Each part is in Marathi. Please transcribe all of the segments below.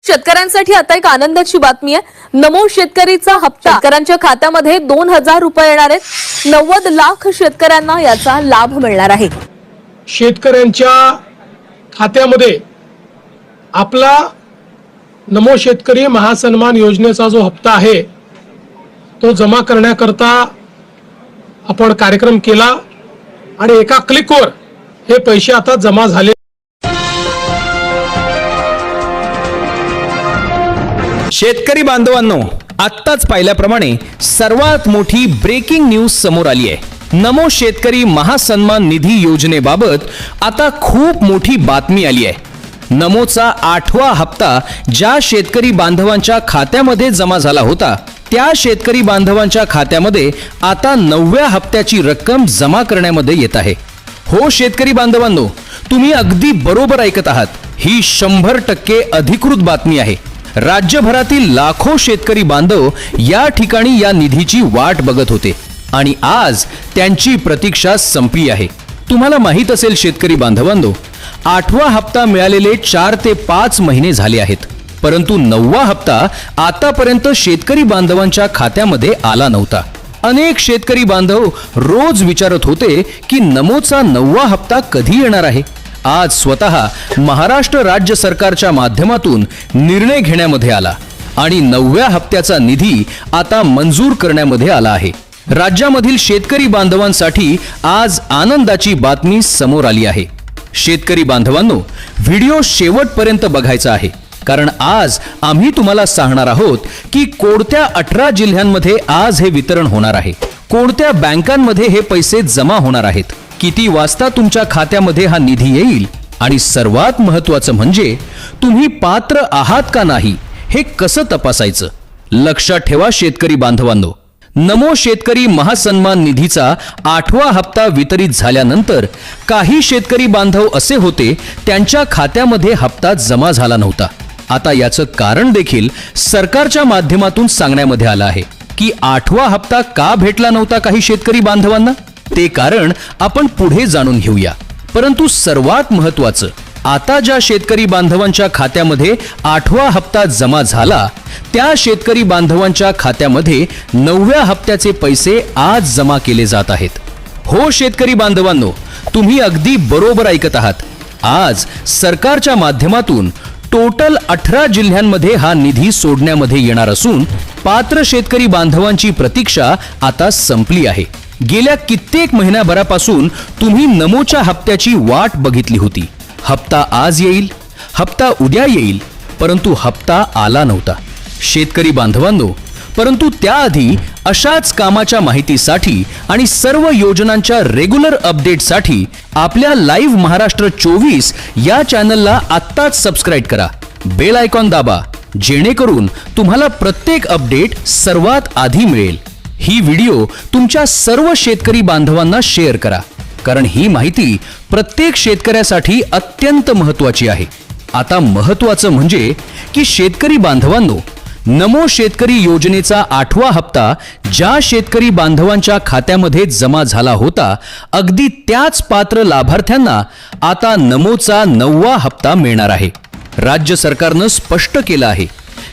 शेतकऱ्यांसाठी आता एक आनंदाची बातमी आहे। नमो शेतकरीचा हप्ता शेतकऱ्यांच्या खात्यामध्ये 2000 रुपये येणार आहेत। 90 लाख शेतकऱ्यांना याचा लाभ मिळणार आहे। शेतकऱ्यांच्या खात्यामध्ये आपला नमो शेतकरी महासन्मान योजनेचा जो हप्ता आहे तो जमा करण्याकरता आपण कार्यक्रम केला आणि एका क्लिकवर हे पैसे आता जमा झाले। शेतकरी बांधवांनो, आत्ताच पाहिल्याप्रमाणे सर्वात मोठी ब्रेकिंग न्यूज समोर आली आहे। नमो शेतकरी महासन्मान निधी योजनेबाबत आता खूप मोठी बातमी आली आहे। नमोचा 8वा हप्ता ज्या शेतकरी बांधवांच्या खात्यामध्ये जमा झाला होता त्या शेतकरी बांधवांच्या खात्यामध्ये आता 9व्या हप्त्याची रक्कम जमा करण्यामध्ये येत आहे। हो शेतकरी बांधवांनो, तुम्ही अगदी बरोबर ऐकत आहात। ही 100% अधिकृत बातमी आहे। राज्यभरातील लाखो शेतकरी बांधव या ठिकाणी या निधीची वाट बघत होते आणि आज त्यांची प्रतीक्षा संपली आहे। तुम्हाला माहित असेल शेतकरी बांधवांनो, 8वा हप्ता मिळालेले 4 ते 5 महिने झाले आहेत, परंतु 9वा हप्ता आतापर्यंत शेतकरी बांधवांच्या खात्यामध्ये आला नव्हता। अनेक शेतकरी बांधव रोज विचारत होते की नमोचा 9वा हप्ता कधी येणार आहे। आज स्वतः महाराष्ट्र राज्य सरकारच्या माध्यमातून निर्णय घेण्यामध्ये आला आणि 9व्या हप्त्याचा निधी आता मंजूर करण्यामध्ये आला आहे। राज्यामधील शेतकरी बांधवांसाठी आज आनंदाची बातमी समोर आली आहे। शेतकरी बांधवांनो, व्हिडिओ शेवटपर्यंत बघायचा आहे, कारण आज आम्ही तुम्हाला सांगणार आहोत की कोणत्या 18 जिल्ह्यांमध्ये आज हे वितरण होणार आहे, कोणत्या बँकांमध्ये हे पैसे जमा होणार आहेत, किती वाजता तुमच्या खात्यामध्ये हा निधी येईल आणि सर्वात महत्त्वाचं म्हणजे तुम्ही पात्र आहात का नाही हे कसं तपासायचं। लक्षात ठेवा शेतकरी बांधवांनो, नमो शेतकरी महासन्मान निधीचा 8वा हप्ता वितरित झाल्यानंतर काही शेतकरी बांधव असे होते त्यांच्या खात्यामध्ये हप्ता जमा झाला नव्हता। आता याचं कारण देखील सरकारच्या माध्यमातून सांगण्यामध्ये आलं आहे की 8वा हप्ता का भेटला नव्हता काही शेतकरी बांधवांना। ते कारण आपण पुढे जाणून घेऊया, परंतु सर्वात महत्त्वाचं, आता ज्या शेतकरी बांधवांच्या खात्यामध्ये 8वा हप्ता जमा झाला त्या शेतकरी बांधवांच्या खात्यामध्ये 9व्या हप्त्याचे पैसे आज जमा केले जात आहेत। हो शेतकरी बांधवांनो, तुम्ही अगदी बरोबर ऐकत आहात। आज सरकारच्या माध्यमातून टोटल 18 जिल्ह्यांमध्ये हा निधी सोडण्यामध्ये येणार असून पात्र शेतकरी बांधवांची प्रतीक्षा आता संपली आहे। गेल्या कित्येक महिन्याभरापासून तुम्ही नमोच्या हप्त्याची वाट बघितली होती। हप्ता आज येईल, हप्ता उद्या येईल, परंतु हप्ता आला नव्हता शेतकरी बांधवांनो। परंतु त्याआधी अशाच कामाच्या माहितीसाठी आणि सर्व योजनांच्या रेग्युलर अपडेटसाठी आपल्या लाईव्ह महाराष्ट्र 24 या चॅनलला आत्ताच सबस्क्राइब करा, बेल आयकॉन दाबा, जेणेकरून तुम्हाला प्रत्येक अपडेट सर्वात आधी मिळेल। ही व्हिडिओ तुमच्या सर्व शेतकरी बांधवांना शेअर करा, कारण ही माहिती प्रत्येक शेतकऱ्यासाठी अत्यंत महत्त्वाची आहे। आता महत्त्वाचं म्हणजे की शेतकरी बांधवांनो, नमो शेतकरी योजनेचा 8वा हप्ता ज्या शेतकरी बांधवांच्या खात्यामध्ये जमा झाला होता अगदी त्याच पात्र लाभार्थ्यांना आता नमोचा 9वा हप्ता मिळणार आहे। राज्य सरकारनं स्पष्ट केलं आहे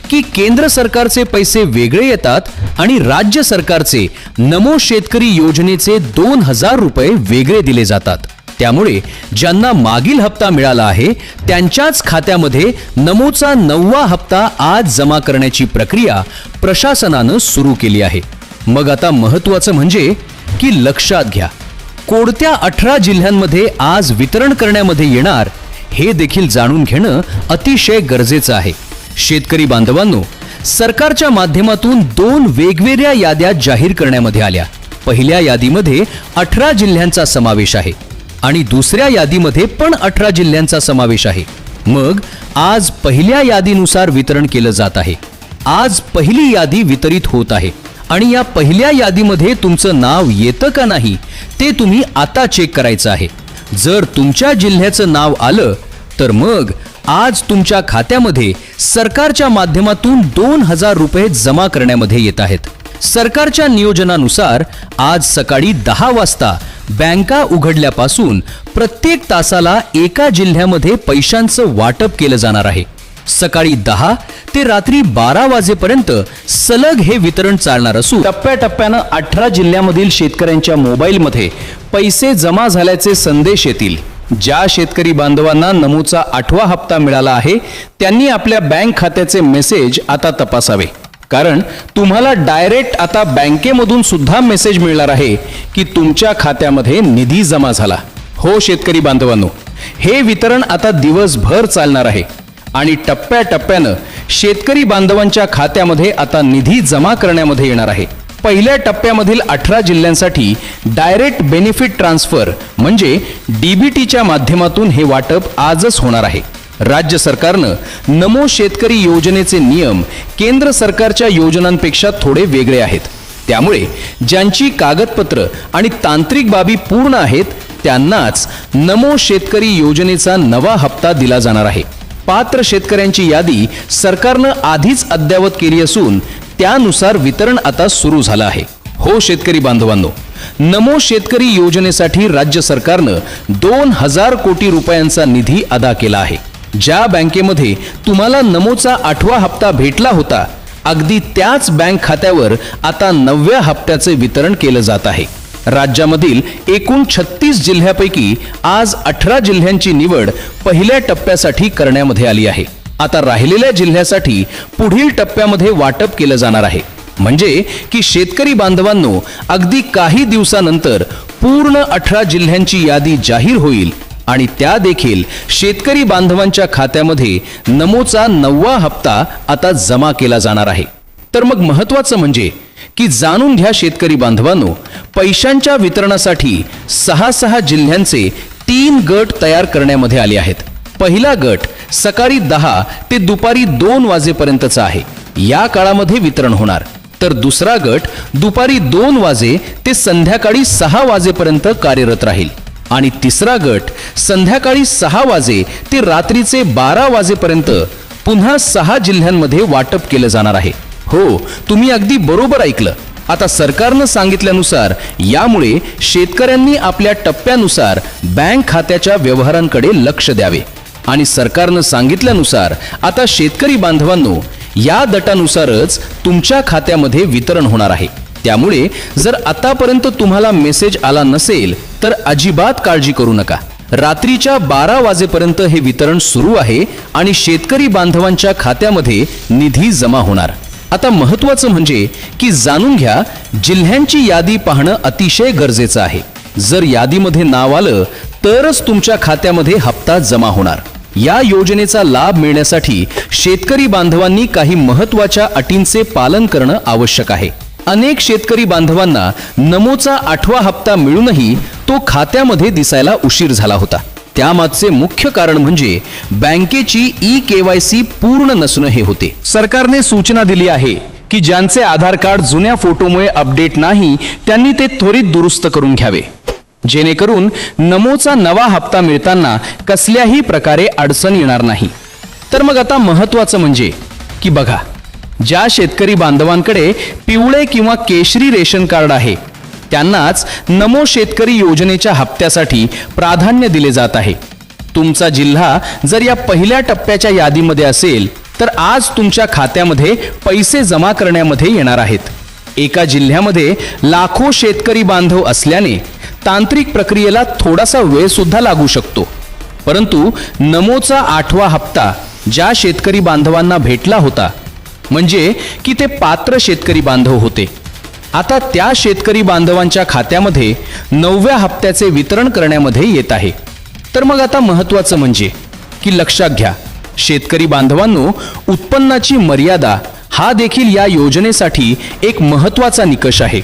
की केंद्र सरकारचे पैसे वेगळे येतात आणि राज्य सरकारचे नमो शेतकरी योजनेचे 2000 रुपये वेगळे दिले जातात। त्यामुळे ज्यांना मागील हप्ता मिळाला आहे त्यांच्याच खात्यामध्ये नमोचा 9वा हप्ता आज जमा करण्याची प्रक्रिया प्रशासनानं सुरू केली आहे। मग आता महत्त्वाचं म्हणजे की लक्षात घ्या, कोणत्या 18 जिल्ह्यांमध्ये आज वितरण करण्यामध्ये येणार हे देखील जाणून घेणं अतिशय गरजेचं आहे। शेतकरी बांधवांनो, सरकारच्या माध्यमातून 2 वेगवेगळ्या याद्या जाहीर करण्यामध्ये आल्या। पहिल्या यादीमध्ये 18 जिल्ह्यांचा समावेश आहे आणि दुसऱ्या यादीमध्ये पण 18 जिल्ह्यांचा समावेश आहे। मग आज पहिल्या यादीनुसार वितरण केलं जात आहे। आज पहिली यादी वितरित होत आहे आणि या पहिल्या यादीमध्ये तुमचं नाव येतं का नाही ते तुम्ही आता चेक करायचं आहे। जर तुमच्या जिल्ह्याचं नाव आलं तर मग आज तुमच्या खात्यामध्ये सरकारच्या माध्यमातून 2000 रुपये जमा करण्यामध्ये येत आहेत। सरकारच्या नियोजनानुसार आज सकाळी 10 वाजता बँका उघडल्यापासून प्रत्येक तासाला एका जिल्ह्यामध्ये पैशांचं वाटप केलं जाणार आहे। सकाळी 10 ते रात्री 12 वाजेपर्यंत सलग हे वितरण चालणार असून टप्प्याटप्प्यानं 18 जिल्ह्यामधील शेतकऱ्यांच्या मोबाईलमध्ये पैसे जमा झाल्याचे संदेश येतील. ज्या शेतकरी बांधवांना नमोचा 8वा हप्ता मिळाला आहे त्यांनी आपल्या बँक खात्याचे मेसेज आता तपासावे, कारण तुम्हाला डायरेक्ट आता बँकेमधून सुद्धा मेसेज मिळणार आहे की तुमच्या खात्यामध्ये निधी जमा झाला. हो शेतकरी बांधवांनो, हे वितरण आता दिवसभर चालणार आहे आणि टप्प्याटप्प्यानं शेतकरी बांधवांच्या खात्यामध्ये आता निधी जमा करण्यामध्ये येणार आहे. पहिल्या टप्प्यामधील 18 जिल्ह्यांसाठी डायरेक्ट बेनिफिट ट्रान्सफर म्हणजे डीबीटीच्या माध्यमातून हे वाटप आजच होणार आहे. राज्य सरकारनं नमो शेतकरी योजनेचे नियम केंद्र सरकारच्या योजनांपेक्षा थोडे वेगळे आहेत. त्यामुळे ज्यांची कागदपत्र आणि तांत्रिक बाबी पूर्ण आहेत त्यांनाच नमो शेतकरी योजनेचा नवा हप्ता दिला जाणार आहे. पात्र शेतकऱ्यांची यादी सरकारनं आधीच अद्ययावत केली असून त्यानुसार वितरण आता सुरू झालं आहे. हो शेतकरी बांधवांनो, नमो शेतकरी योजनेसाठी राज्य सरकारनं 2000 कोटी रुपयांचा निधी अदा केला आहे. ज्या बँकेमध्ये तुम्हाला नमोचा 8वा हप्ता भेटला होता अगदी त्याच बँक खात्यावर आता 9व्या हप्त्याचे वितरण केलं जात आहे. राज्यामधील एकूण 36 जिल्ह्यापैकी आज 18 जिल्ह्यांची निवड पहिल्या टप्प्यासाठी करण्यामध्ये आली आहे. आता राहिलेल्या जिल्ह्यासाठी पुढील टप्प्यामध्ये वाटप केलं जाणार आहे. म्हणजे की शेतकरी बांधवांनो, अगदी काही दिवसानंतर पूर्ण 18 जिल्ह्यांची यादी जाहीर होईल आणि त्या देखील शेतकरी बांधवांच्या खात्यामध्ये नमोचा 9वा हप्ता आता जमा केला जाणार आहे. तर मग महत्त्वाचं म्हणजे की जाणून घ्या शेतकरी बांधवांनो, पैशांच्या वितरणासाठी 6 जिल्ह्यांचे 3 गट तयार करण्यामध्ये आले आहेत. पहिला गट सकाळी 10 ते दुपारी 2 वाजेपर्यंतचा आहे. या काळामध्ये वितरण होणार. तर दुसरा गट दुपारी 2 वाजे ते संध्याकाळी 6 वाजेपर्यंत कार्यरत राहील आणि तिसरा गट संध्याकाळी 6 वाजे ते रात्रीचे 12 वाजेपर्यंत पुन्हा 6 जिल्ह्यांमध्ये वाटप केलं जाणार आहे. हो, तुम्ही अगदी बरोबर ऐकलं. आता सरकारनं सांगितल्यानुसार यामुळे शेतकऱ्यांनी आपल्या टप्प्यानुसार बँक खात्याच्या व्यवहारांकडे लक्ष द्यावे आणि सरकारनं सांगितल्यानुसार आता शेतकरी बांधवांनो, या दटानुसारच तुमच्या खात्यामध्ये वितरण होणार आहे. त्यामुळे जर आतापर्यंत तुम्हाला मेसेज आला नसेल तर अजिबात काळजी करू नका. रात्रीच्या 12 वाजेपर्यंत हे वितरण सुरू आहे आणि शेतकरी बांधवांच्या खात्यामध्ये निधी जमा होणार. आता महत्त्वाचं म्हणजे की जाणून घ्या, जिल्ह्यांची यादी पाहणं अतिशय गरजेचं आहे. जर यादीमध्ये नाव आलं तरच तुमच्या खात्यामध्ये हप्ता जमा होणार. या योजनेचा लाभ मिळण्यासाठी शेतकरी बांधवांनी काही महत्त्वाच्या अटींचे पालन करणं आवश्यक आहे. अनेक शेतकरी बांधवांना नमोचा 8वा हप्ता मिळूनही तो खात्यामध्ये दिसायला उशीर झाला होता. त्यामागचे मुख्य कारण म्हणजे बँकेची ई-केवायसी पूर्ण नसणं हे होते. सरकारने सूचना दिली आहे की ज्यांचे आधार कार्ड जुन्या फोटोमुळे अपडेट नाही त्यांनी ते त्वरित दुरुस्त करून घ्यावे, जेणेकरून नमोचा नवा हप्ता मिळताना कसल्याही प्रकारे अडचण येणार नाही. तर मग आता महत्त्वाचं म्हणजे की बघा, ज्या शेतकरी बांधवांकडे पिवळे किंवा केशरी रेशन कार्ड आहे त्यांनाच नमो शेतकरी योजनेच्या हप्त्यासाठी प्राधान्य दिले जात आहे. तुमचा जिल्हा जर या पहिल्या टप्प्याच्या यादीमध्ये असेल तर आज तुमच्या खात्यामध्ये पैसे जमा करण्यामध्ये येणार आहेत. एका जिल्ह्यामध्ये लाखो शेतकरी बांधव असल्याने तांत्रिक प्रक्रियेला थोडासा वेळ सुद्धा लागू शकतो. परंतु नमोचा 8वा हप्ता ज्या शेतकरी बांधवांना भेटला होता म्हणजे की ते पात्र शेतकरी बांधव होते, आता त्या शेतकरी बांधवांच्या खात्यामध्ये 9व्या हप्त्याचे वितरण करण्यामध्ये येत आहे. तर मग आता महत्त्वाचं म्हणजे की लक्षात घ्या शेतकरी बांधवांनो, उत्पन्नाची मर्यादा हा देखील या योजनेसाठी एक महत्त्वाचा निकष आहे.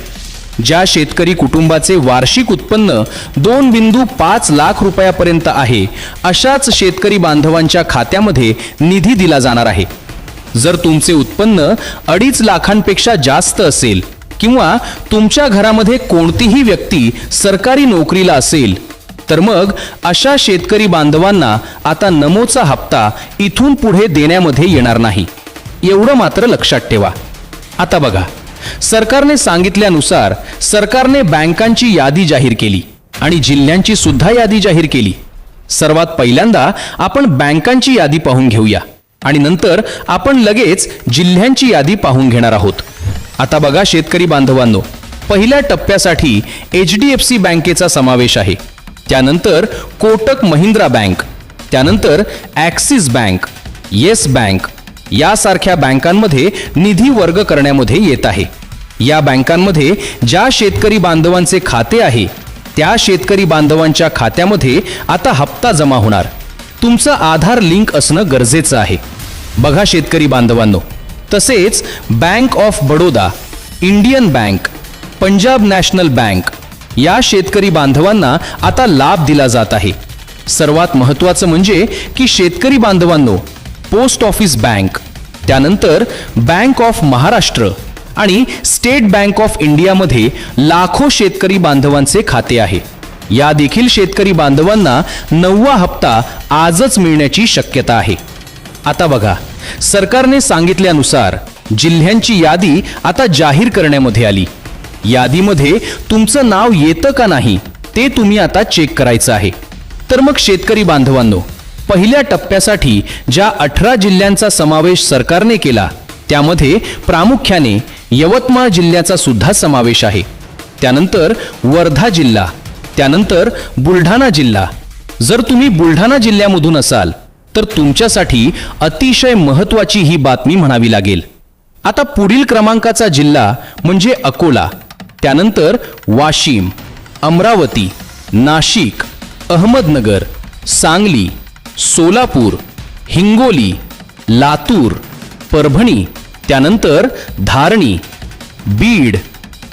ज्या शेतकरी कुटुंबाचे वार्षिक उत्पन्न 2.5 लाख रुपयापर्यंत आहे अशाच शेतकरी बांधवांच्या खात्यामध्ये निधी दिला जाणार आहे. जर तुमचे उत्पन्न 2.5 लाखांपेक्षा जास्त असेल किंवा तुमच्या घरामध्ये कोणतीही व्यक्ती सरकारी नोकरीला असेल तर मग अशा शेतकरी बांधवांना आता नमोचा हप्ता इथून पुढे देण्यामध्ये येणार नाही. एवढं मात्र लक्षात ठेवा. आता बघा, सरकारने सांगितल्यानुसार सरकारने बँकांची यादी जाहीर केली आणि जिल्ह्यांची सुद्धा यादी जाहीर केली. सर्वात पहिल्यांदा आपण बँकांची यादी पाहून घेऊया. आणि नंतर आपण लगेच जिल्ह्यांची यादी पाहून घेणार आहोत. आता बघा शेतकरी बांधवांनो, पहिल्या टप्प्यासाठी HDFC बँकेचा समावेश आहे. त्यानंतर कोटक महिंद्रा बँक, त्यानंतर ॲक्सिस बँक, येस बँक यासारख्या बँकांमध्ये निधी वर्ग करण्यामध्ये येत आहे. या बँकांमध्ये ज्या शेतकरी बांधवांचे खाते आहे त्या शेतकरी बांधवांच्या खात्यामध्ये आता हप्ता जमा होणार. तुमचं आधार लिंक असणं गरजेचं आहे. बघा शेतकरी बांधवांनो, तसेच bank of Baroda, Indian bank, Punjab national bank या शेतकरी बांधवांना आता लाभ दिला जात आहे. सर्वात महत्त्वाचं म्हणजे की शेतकरी बांधवांनो, पोस्ट ऑफिस बँक, त्यानंतर बँक ऑफ महाराष्ट्र आणि स्टेट बँक ऑफ इंडियामध्ये लाखो शेतकरी बांधवांचे खाते आहे. या देखील शेतकरी बांधवांना 9वा हप्ता आजच मिळण्याची शक्यता आहे. आता बघा, सरकारने सांगितल्यानुसार जिल्ह्यांची यादी आता जाहीर करण्यामध्ये आली. यादीमध्ये तुमचं नाव येतं का नाही ते तुम्ही आता चेक करायचं आहे. तर मग शेतकरी बांधवांनो, पहिल्या टप्प्यासाठी ज्या 18 जिल्ह्यांचा समावेश सरकारने केला त्यामध्ये प्रामुख्याने यवतमाळ जिल्ह्याचा सुद्धा समावेश आहे. त्यानंतर वर्धा जिल्हा, त्यानंतर बुलढाणा जिल्हा. जर तुम्ही बुलढाणा जिल्ह्यामधून असाल तर तुमच्यासाठी अतिशय महत्त्वाची ही बातमी म्हणावी लागेल. आता पुढील क्रमांकाचा जिल्हा म्हणजे अकोला, त्यानंतर वाशिम, अमरावती, नाशिक, अहमदनगर, सांगली, सोलापूर, हिंगोली, लातूर, परभणी, त्यानंतर धारणी, बीड,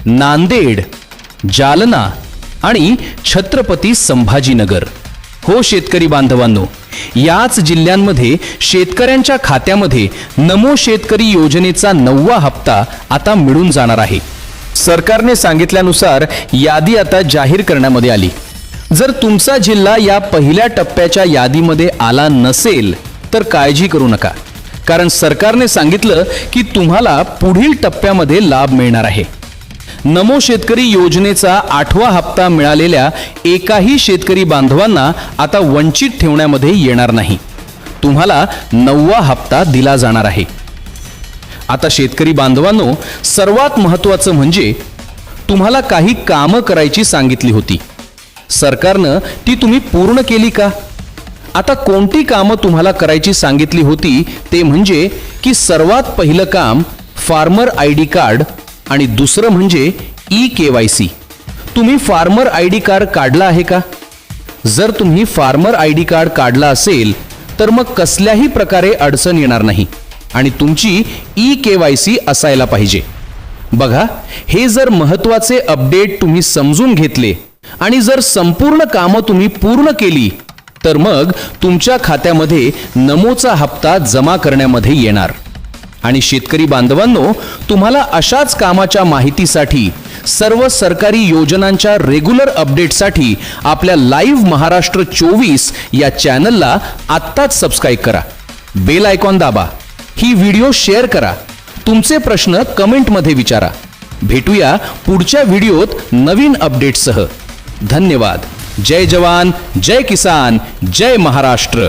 नांदेड, जालना आणि छत्रपती संभाजीनगर. हो शेतकरी बांधवांनो, याच जिल्ह्यांमध्ये शेतकऱ्यांच्या खात्यामध्ये नमो शेतकरी योजनेचा 9वा हप्ता आता मिळून जाणार आहे. सरकारने सांगितल्यानुसार यादी आता जाहीर करण्यामध्ये आली. जर तुमचा जिल्हा या पहिल्या टप्प्याच्या यादीमध्ये आला नसेल तर काळजी करू नका, कारण सरकारने सांगितलं की तुम्हाला पुढील टप्प्यामध्ये लाभ मिळणार आहे. नमो शेतकरी योजनेचा 8वा हप्ता मिळालेल्या एकाही शेतकरी बांधवांना आता वंचित ठेवण्यामध्ये येणार नाही. तुम्हाला 9वा हप्ता दिला जाणार आहे. आता शेतकरी बांधवांनो, सर्वात महत्त्वाचं म्हणजे तुम्हाला काही कामं करायची सांगितली होती. सरकारनं ती तुम्ही पूर्ण केली का? आता कोणती कामं तुम्हाला करायची सांगितली होती ते म्हणजे की सर्वात पहिलं काम फार्मर ID कार्ड आणि दुसरं म्हणजे eKYC. तुम्ही फार्मर ID कार्ड काढला आहे का? जर तुम्ही फार्मर ID कार्ड काढला असेल तर मग कसल्याही प्रकारे अडचण येणार नाही आणि तुमची eKYC असायला पाहिजे. बघा, हे जर महत्त्वाचे अपडेट तुम्ही समजून घेतले आणि जर संपूर्ण कामं तुम्ही पूर्ण केली तर मग तुमच्या खात्यामध्ये नमोचा हप्ता जमा करण्यामध्ये येणार. आणि शेतकरी बांधवांनो, तुम्हाला अशाच कामाच्या माहितीसाठी, सर्व सरकारी योजनांच्या रेग्युलर अपडेटसाठी आपल्या लाईव्ह महाराष्ट्र 24 या चॅनलला आत्ताच सबस्क्राईब करा, बेल आयकॉन दाबा, ही व्हिडिओ शेअर करा, तुमचे प्रश्न कमेंटमध्ये विचारा. भेटूया पुढच्या व्हिडिओत नवीन अपडेटसह. धन्यवाद. जय जवान, जय किसान, जय महाराष्ट्र.